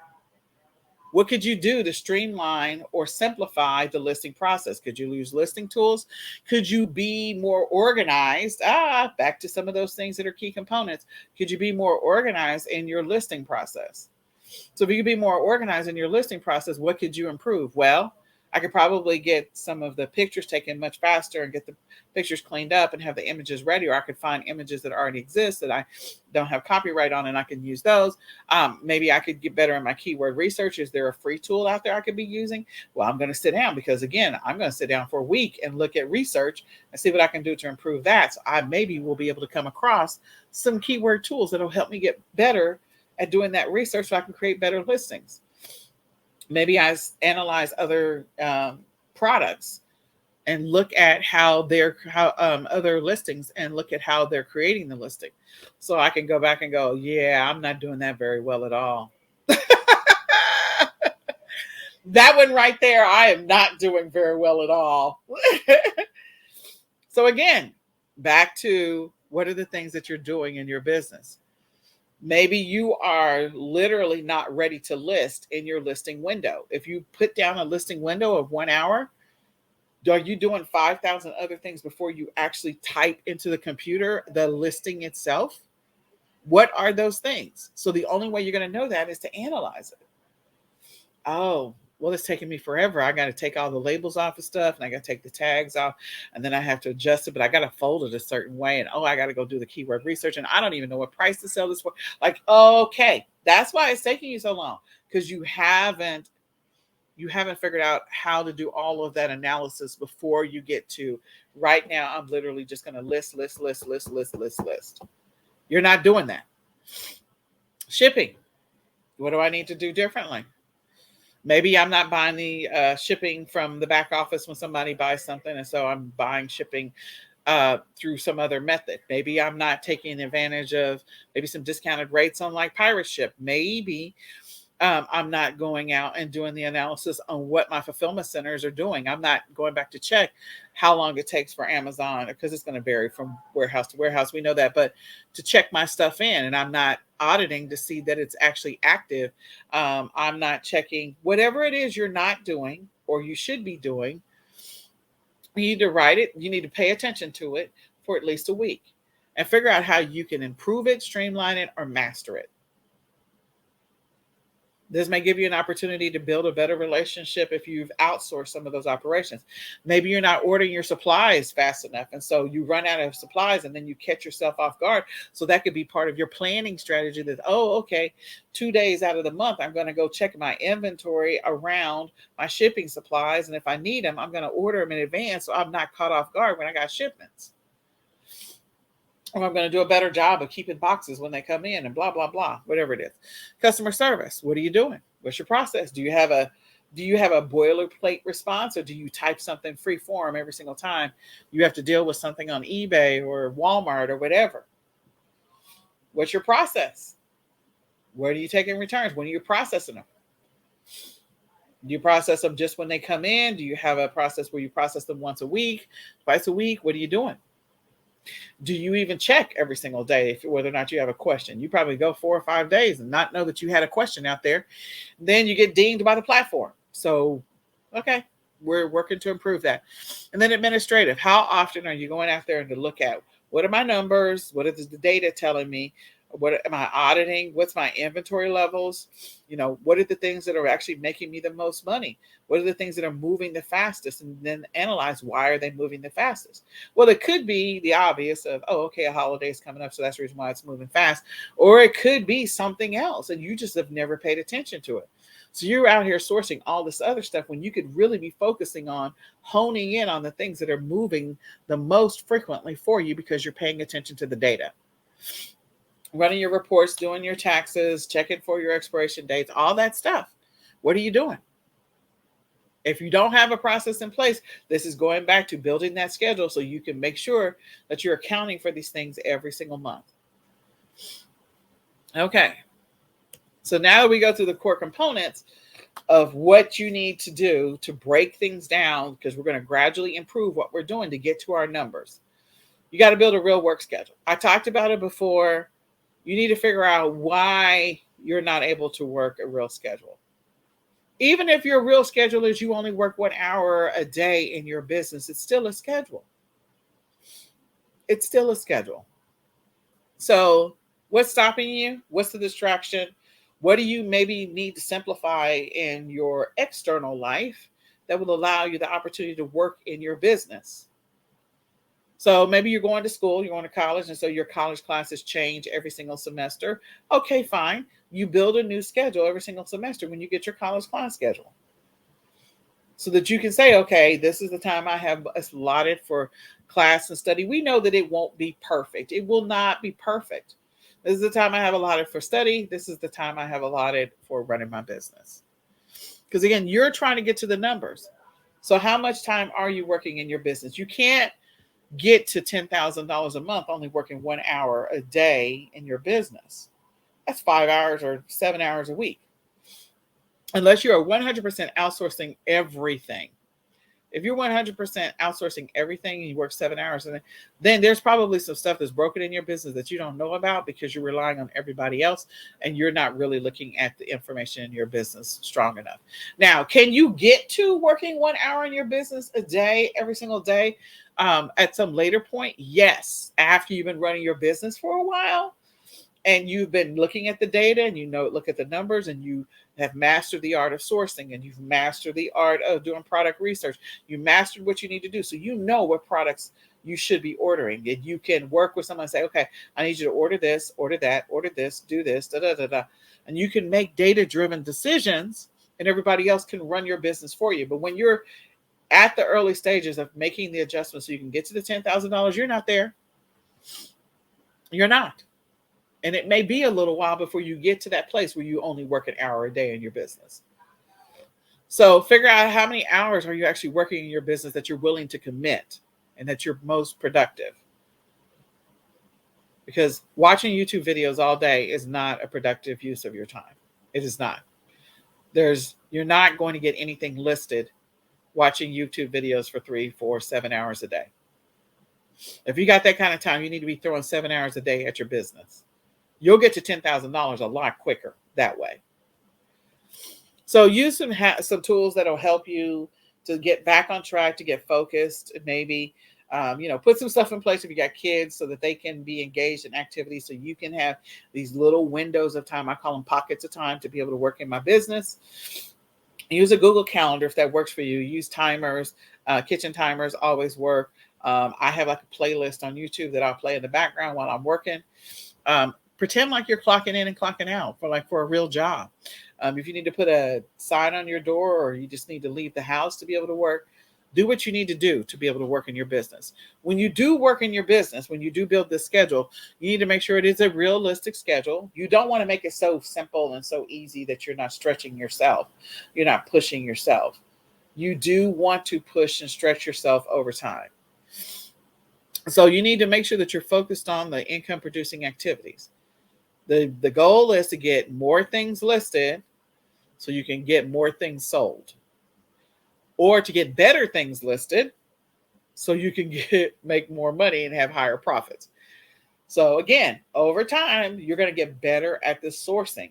What could you do to streamline or simplify the listing process? Could you use listing tools? Could you be more organized? Back to some of those things that are key components. Could you be more organized in your listing process? So if you could be more organized in your listing process, what could you improve? Well, I could probably get some of the pictures taken much faster and get the pictures cleaned up and have the images ready, or I could find images that already exist that I don't have copyright on and I can use those. Maybe I could get better in my keyword research. Is there a free tool out there I could be using? Well, I'm going to sit down, because again, I'm going to sit down for a week and look at research and see what I can do to improve that. So I maybe will be able to come across some keyword tools that will help me get better at doing that research so I can create better listings. Maybe I analyze other products and look at how other listings and look at how they're creating the listing. So I can go back and go, yeah, I'm not doing that very well at all. That one right there, I am not doing very well at all. So again, back to, what are the things that you're doing in your business? Maybe you are literally not ready to list in your listing window. If you put down a listing window of 1 hour, are you doing 5,000 other things before you actually type into the computer the listing itself? What are those things? So the only way you're going to know that is to analyze it. Oh, well, it's taking me forever. I got to take all the labels off of stuff, and I got to take the tags off, and then I have to adjust it, but I got to fold it a certain way. And I got to go do the keyword research, and I don't even know what price to sell this for. Like, okay, that's why it's taking you so long, because you haven't figured out how to do all of that analysis before you get to, right now, I'm literally just going to list. You're not doing that. Shipping. What do I need to do differently? Maybe I'm not buying the shipping from the back office when somebody buys something, and so I'm buying shipping through some other method. Maybe I'm not taking advantage of maybe some discounted rates on like Pirate Ship. Maybe I'm not going out and doing the analysis on what my fulfillment centers are doing. I'm not going back to check how long it takes for Amazon, because it's going to vary from warehouse to warehouse. We know that, but to check my stuff in, and I'm not auditing to see that it's actually active. I'm not checking whatever it is you're not doing or you should be doing. You need to write it. You need to pay attention to it for at least a week and figure out how you can improve it, streamline it, or master it. This may give you an opportunity to build a better relationship if you've outsourced some of those operations. Maybe you're not ordering your supplies fast enough, and so you run out of supplies and then you catch yourself off guard. So that could be part of your planning strategy that, oh, okay, 2 days out of the month, I'm going to go check my inventory around my shipping supplies. And if I need them, I'm going to order them in advance so I'm not caught off guard when I got shipments. Or I'm going to do a better job of keeping boxes when they come in, and blah, blah, blah, whatever it is. Customer service. What are you doing? What's your process? Do you have a boilerplate response, or do you type something free form every single time you have to deal with something on eBay or Walmart or whatever? What's your process? Where do you take in returns? When are you processing them? Do you process them just when they come in? Do you have a process where you process them once a week, twice a week? What are you doing? Do you even check every single day whether or not you have a question? You probably go 4 or 5 days and not know that you had a question out there. Then you get dinged by the platform. So, okay, we're working to improve that. And then administrative. How often are you going out there to look at what are my numbers? What is the data telling me? What am I auditing? What's my inventory levels? What are the things that are actually making me the most money? What are the things that are moving the fastest? And then analyze, why are they moving the fastest? Well, it could be the obvious of, oh, okay, a holiday is coming up, so that's the reason why it's moving fast. Or it could be something else, and you just have never paid attention to it. So you're out here sourcing all this other stuff when you could really be focusing on honing in on the things that are moving the most frequently for you because you're paying attention to the data. Running your reports, doing your taxes, checking for your expiration dates, all that stuff. What are you doing? If you don't have a process in place, this is going back to building that schedule so you can make sure that you're accounting for these things every single month. Okay. So now that we go through the core components of what you need to do to break things down, because we're going to gradually improve what we're doing to get to our numbers. You got to build a real work schedule. I talked about it before. You need to figure out why you're not able to work a real schedule. Even if your real schedule is you only work 1 hour a day in your business, it's still a schedule. It's still a schedule. So what's stopping you? What's the distraction? What do you maybe need to simplify in your external life that will allow you the opportunity to work in your business? So maybe you're going to school, you're going to college, and so your college classes change every single semester. Okay, fine. You build a new schedule every single semester when you get your college class schedule, so that you can say, okay, this is the time I have allotted for class and study. We know that it won't be perfect. It will not be perfect. This is the time I have allotted for study. This is the time I have allotted for running my business. Because again, you're trying to get to the numbers. So how much time are you working in your business? You can't get to $10,000 a month only working 1 hour a day in your business. That's 5 hours or 7 hours a week. Unless you are 100% outsourcing everything. If you're 100% outsourcing everything and you work 7 hours, then there's probably some stuff that's broken in your business that you don't know about because you're relying on everybody else and you're not really looking at the information in your business strong enough. Now, can you get to working 1 hour in your business a day, every single day, at some later point? Yes. After you've been running your business for a while and you've been looking at the data and look at the numbers, and you have mastered the art of sourcing, and you've mastered the art of doing product research. You mastered what you need to do. So you know what products you should be ordering. And you can work with someone and say, okay, I need you to order this, order that, order this, do this, da, da, da, da. And you can make data-driven decisions, and everybody else can run your business for you. But when you're at the early stages of making the adjustments so you can get to the $10,000, you're not there. You're not. And it may be a little while before you get to that place where you only work an hour a day in your business. So figure out how many hours are you actually working in your business that you're willing to commit and that you're most productive. Because watching YouTube videos all day is not a productive use of your time. It is not. You're not going to get anything listed watching YouTube videos for 3, 4, 7 hours a day. If you got that kind of time, you need to be throwing 7 hours a day at your business. You'll get to $10,000 a lot quicker that way. So use some tools that'll help you to get back on track, to get focused, and maybe put some stuff in place if you got kids so that they can be engaged in activities, so you can have these little windows of time. I call them pockets of time to be able to work in my business. Use a Google Calendar if that works for you. Use timers, kitchen timers always work. I have like a playlist on YouTube that I'll play in the background while I'm working. Pretend like you're clocking in and clocking out for a real job. If you need to put a sign on your door, or you just need to leave the house to be able to work, do what you need to do to be able to work in your business. When you do work in your business, when you do build this schedule, you need to make sure it is a realistic schedule. You don't want to make it so simple and so easy that you're not stretching yourself. You're not pushing yourself. You do want to push and stretch yourself over time. So you need to make sure that you're focused on the income producing activities. The goal is to get more things listed so you can get more things sold, or to get better things listed so you can make more money and have higher profits. So again, over time, you're going to get better at the sourcing.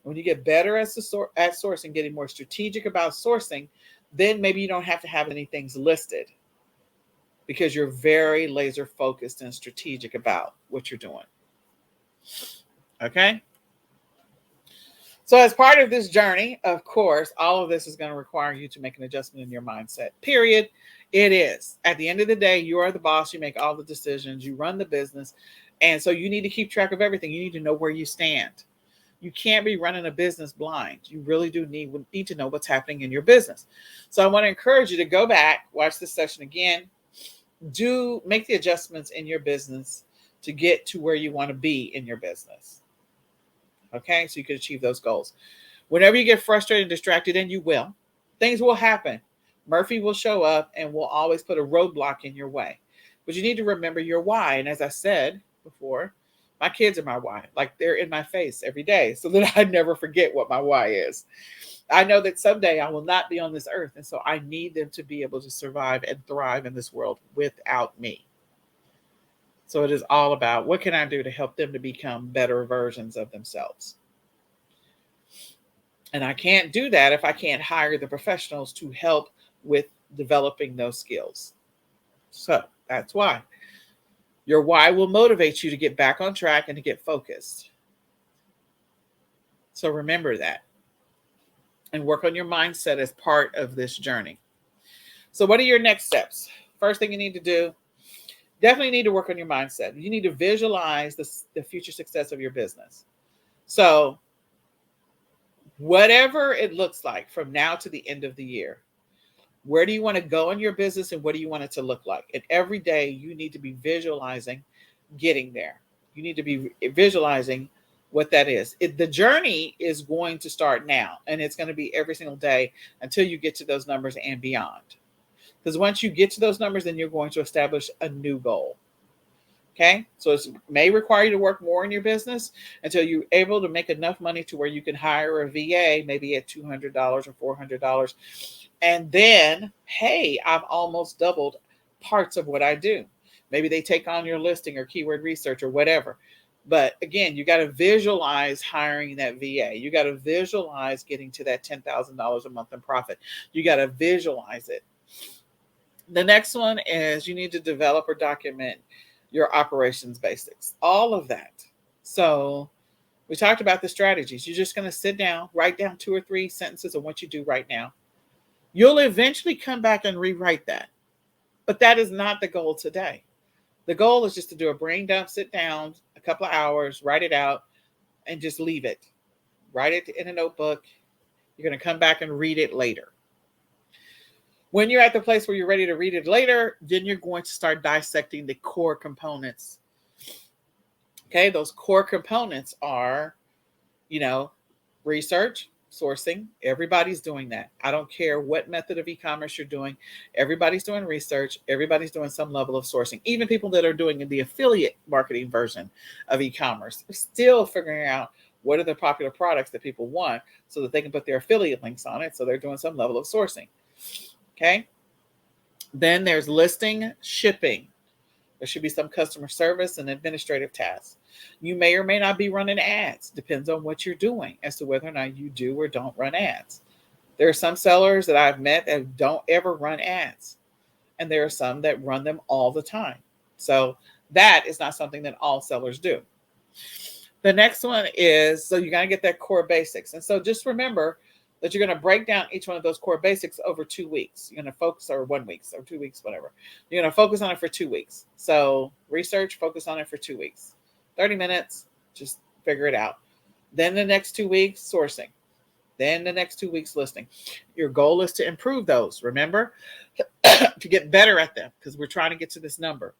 When you get better at sourcing, getting more strategic about sourcing, then maybe you don't have to have any things listed, because you're very laser focused and strategic about what you're doing. Okay. So as part of this journey, of course, all of this is going to require you to make an adjustment in your mindset, period. It is. At the end of the day, you are the boss. You make all the decisions. You run the business. And so you need to keep track of everything. You need to know where you stand. You can't be running a business blind. You really do need to know what's happening in your business. So I want to encourage you to go back, watch this session again, make the adjustments in your business to get to where you want to be in your business. Okay, so you can achieve those goals. Whenever you get frustrated and distracted, and you will, things will happen. Murphy will show up and will always put a roadblock in your way. But you need to remember your why. And as I said before, my kids are my why. Like, they're in my face every day, so that I never forget what my why is. I know that someday I will not be on this earth, and so I need them to be able to survive and thrive in this world without me. So it is all about, what can I do to help them to become better versions of themselves? And I can't do that if I can't hire the professionals to help with developing those skills. So that's why. Your why will motivate you to get back on track and to get focused. So remember that. And work on your mindset as part of this journey. So what are your next steps? First thing you need to do, definitely need to work on your mindset. You need to visualize the future success of your business. So whatever it looks like from now to the end of the year, where do you want to go in your business, and what do you want it to look like? And every day you need to be visualizing getting there. You need to be visualizing what that is. The journey is going to start now, and it's going to be every single day until you get to those numbers and beyond. Because once you get to those numbers, then you're going to establish a new goal. Okay, so it may require you to work more in your business until you're able to make enough money to where you can hire a VA, maybe at $200 or $400. And then, hey, I've almost doubled parts of what I do. Maybe they take on your listing or keyword research or whatever. But again, you got to visualize hiring that VA. You got to visualize getting to that $10,000 a month in profit. You got to visualize it. The next one is you need to develop or document your operations basics, all of that. So we talked about the strategies. You're just going to sit down, write down 2 or 3 sentences of what you do right now. You'll eventually come back and rewrite that. But that is not the goal today. The goal is just to do a brain dump, sit down a couple of hours, write it out, and just leave it. Write it in a notebook. You're going to come back and read it later. When you're at the place where you're ready to read it later, then you're going to start dissecting the core components. Okay, those core components are, research, sourcing. Everybody's doing that. I don't care what method of e-commerce you're doing. Everybody's doing research. Everybody's doing some level of sourcing. Even people that are doing the affiliate marketing version of e-commerce are still figuring out What are the popular products that people want so that they can put their affiliate links on it? So they're doing some level of sourcing. Okay. Then there's listing, shipping. There should be some customer service and administrative tasks. You may or may not be running ads. Depends on what you're doing as to whether or not you do or don't run ads. There are some sellers that I've met that don't ever run ads. And there are some that run them all the time. So that is not something that all sellers do. The next one is, so you got to get that core basics. And so just remember that you're going to break down each one of those core basics over 2 weeks. You're going to focus, or 1 week, or 2 weeks, whatever. You're going to focus on it for 2 weeks. So research, focus on it for 2 weeks. 30 minutes, just figure it out. Then the next 2 weeks, sourcing. Then the next 2 weeks, listing. Your goal is to improve those, remember? To get better at them, because we're trying to get to this number.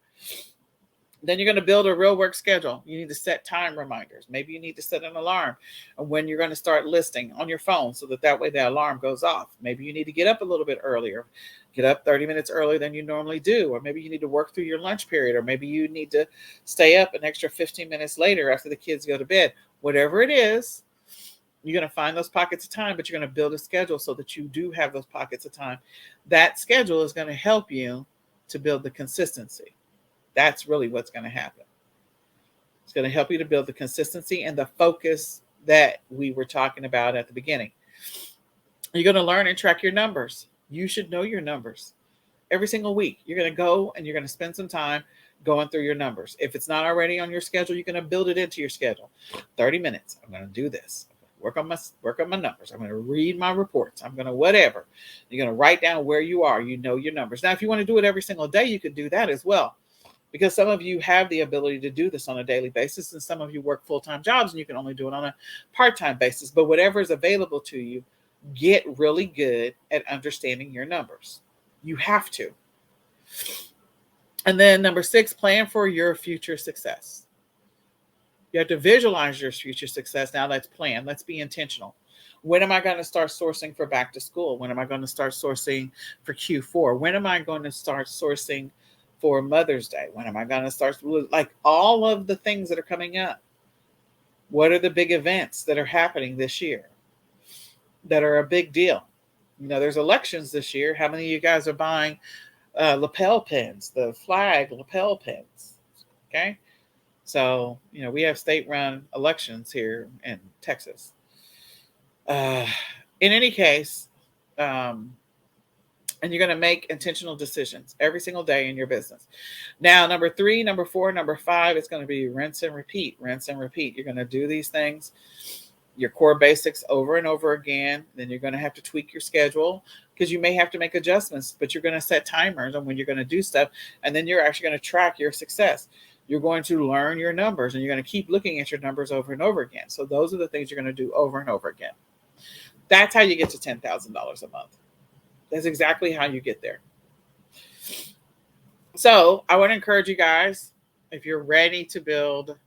Then you're going to build a real work schedule. You need to set time reminders. Maybe you need to set an alarm on when you're going to start listing on your phone so that way the alarm goes off. Maybe you need to get up a little bit earlier. Get up 30 minutes earlier than you normally do. Or maybe you need to work through your lunch period. Or maybe you need to stay up an extra 15 minutes later after the kids go to bed. Whatever it is, you're going to find those pockets of time, but you're going to build a schedule so that you do have those pockets of time. That schedule is going to help you to build the consistency. That's really what's going to happen. It's going to help you to build the consistency and the focus that we were talking about at the beginning. You're going to learn and track your numbers. You should know your numbers. Every single week, you're going to go and you're going to spend some time going through your numbers. If it's not already on your schedule, you're going to build it into your schedule. 30 minutes. I'm going to do this. Work on my numbers. I'm going to read my reports. I'm going to whatever. You're going to write down where you are. You know your numbers. Now, if you want to do it every single day, you could do that as well. Because some of you have the ability to do this on a daily basis, and some of you work full-time jobs and you can only do it on a part-time basis. But whatever is available to you, get really good at understanding your numbers. You have to. And then number 6, plan for your future success. You have to visualize your future success. Now let's plan. Let's be intentional. When am I going to start sourcing for back to school? When am I going to start sourcing for Q4? When am I going to start sourcing for Mother's Day? When am I going to start? Like all of the things that are coming up. What are the big events that are happening this year that are a big deal? You know, there's elections this year. How many of you guys are buying lapel pins, the flag lapel pins? Okay. So, you know, we have state-run elections here in Texas. In any case, and you're going to make intentional decisions every single day in your business. Now, number 3, number 4, number 5, it's going to be rinse and repeat, rinse and repeat. You're going to do these things, your core basics over and over again. Then you're going to have to tweak your schedule because you may have to make adjustments, but you're going to set timers on when you're going to do stuff. And then you're actually going to track your success. You're going to learn your numbers and you're going to keep looking at your numbers over and over again. So those are the things you're going to do over and over again. That's how you get to $10,000 a month. That's exactly how you get there. So I want to encourage you guys, if you're ready to build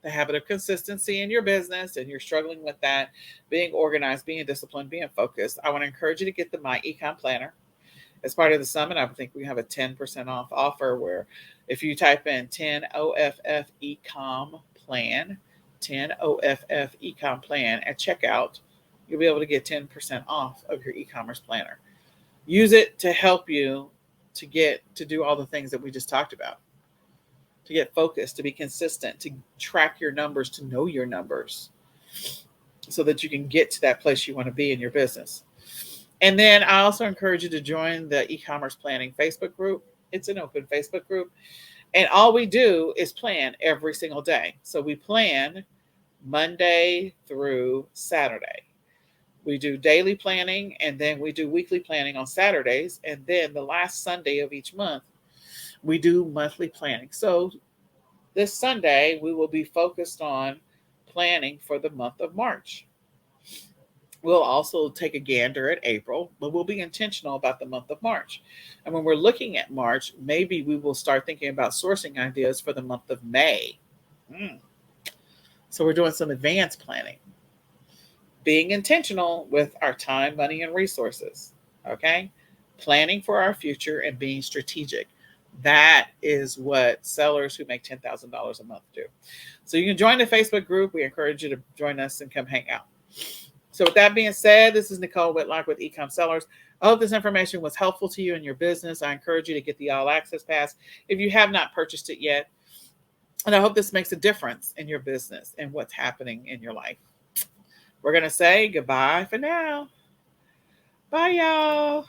the habit of consistency in your business and you're struggling with that, being organized, being disciplined, being focused, I want to encourage you to get my eCom planner. As part of the summit, I think we have a 10% off offer where if you type in 10OFF eCom plan, 10OFF eCom plan at checkout, you'll be able to get 10% off of your e-commerce planner. Use it to help you to do all the things that we just talked about, to get focused, to be consistent, to track your numbers, to know your numbers so that you can get to that place you want to be in your business. And then I also encourage you to join the e-commerce planning Facebook group. It's an open Facebook group. And all we do is plan every single day. So we plan Monday through Saturday. We do daily planning and then we do weekly planning on Saturdays. And then the last Sunday of each month, we do monthly planning. So this Sunday, we will be focused on planning for the month of March. We'll also take a gander at April, but we'll be intentional about the month of March. And when we're looking at March, maybe we will start thinking about sourcing ideas for the month of May. So we're doing some advanced planning. Being intentional with our time, money, and resources. Okay? Planning for our future and being strategic. That is what sellers who make $10,000 a month do. So you can join the Facebook group. We encourage you to join us and come hang out. So with that being said, this is Nechole Whitlock with eCom Sellers. I hope this information was helpful to you in your business. I encourage you to get the All Access Pass if you have not purchased it yet. And I hope this makes a difference in your business and what's happening in your life. We're going to say goodbye for now. Bye, y'all.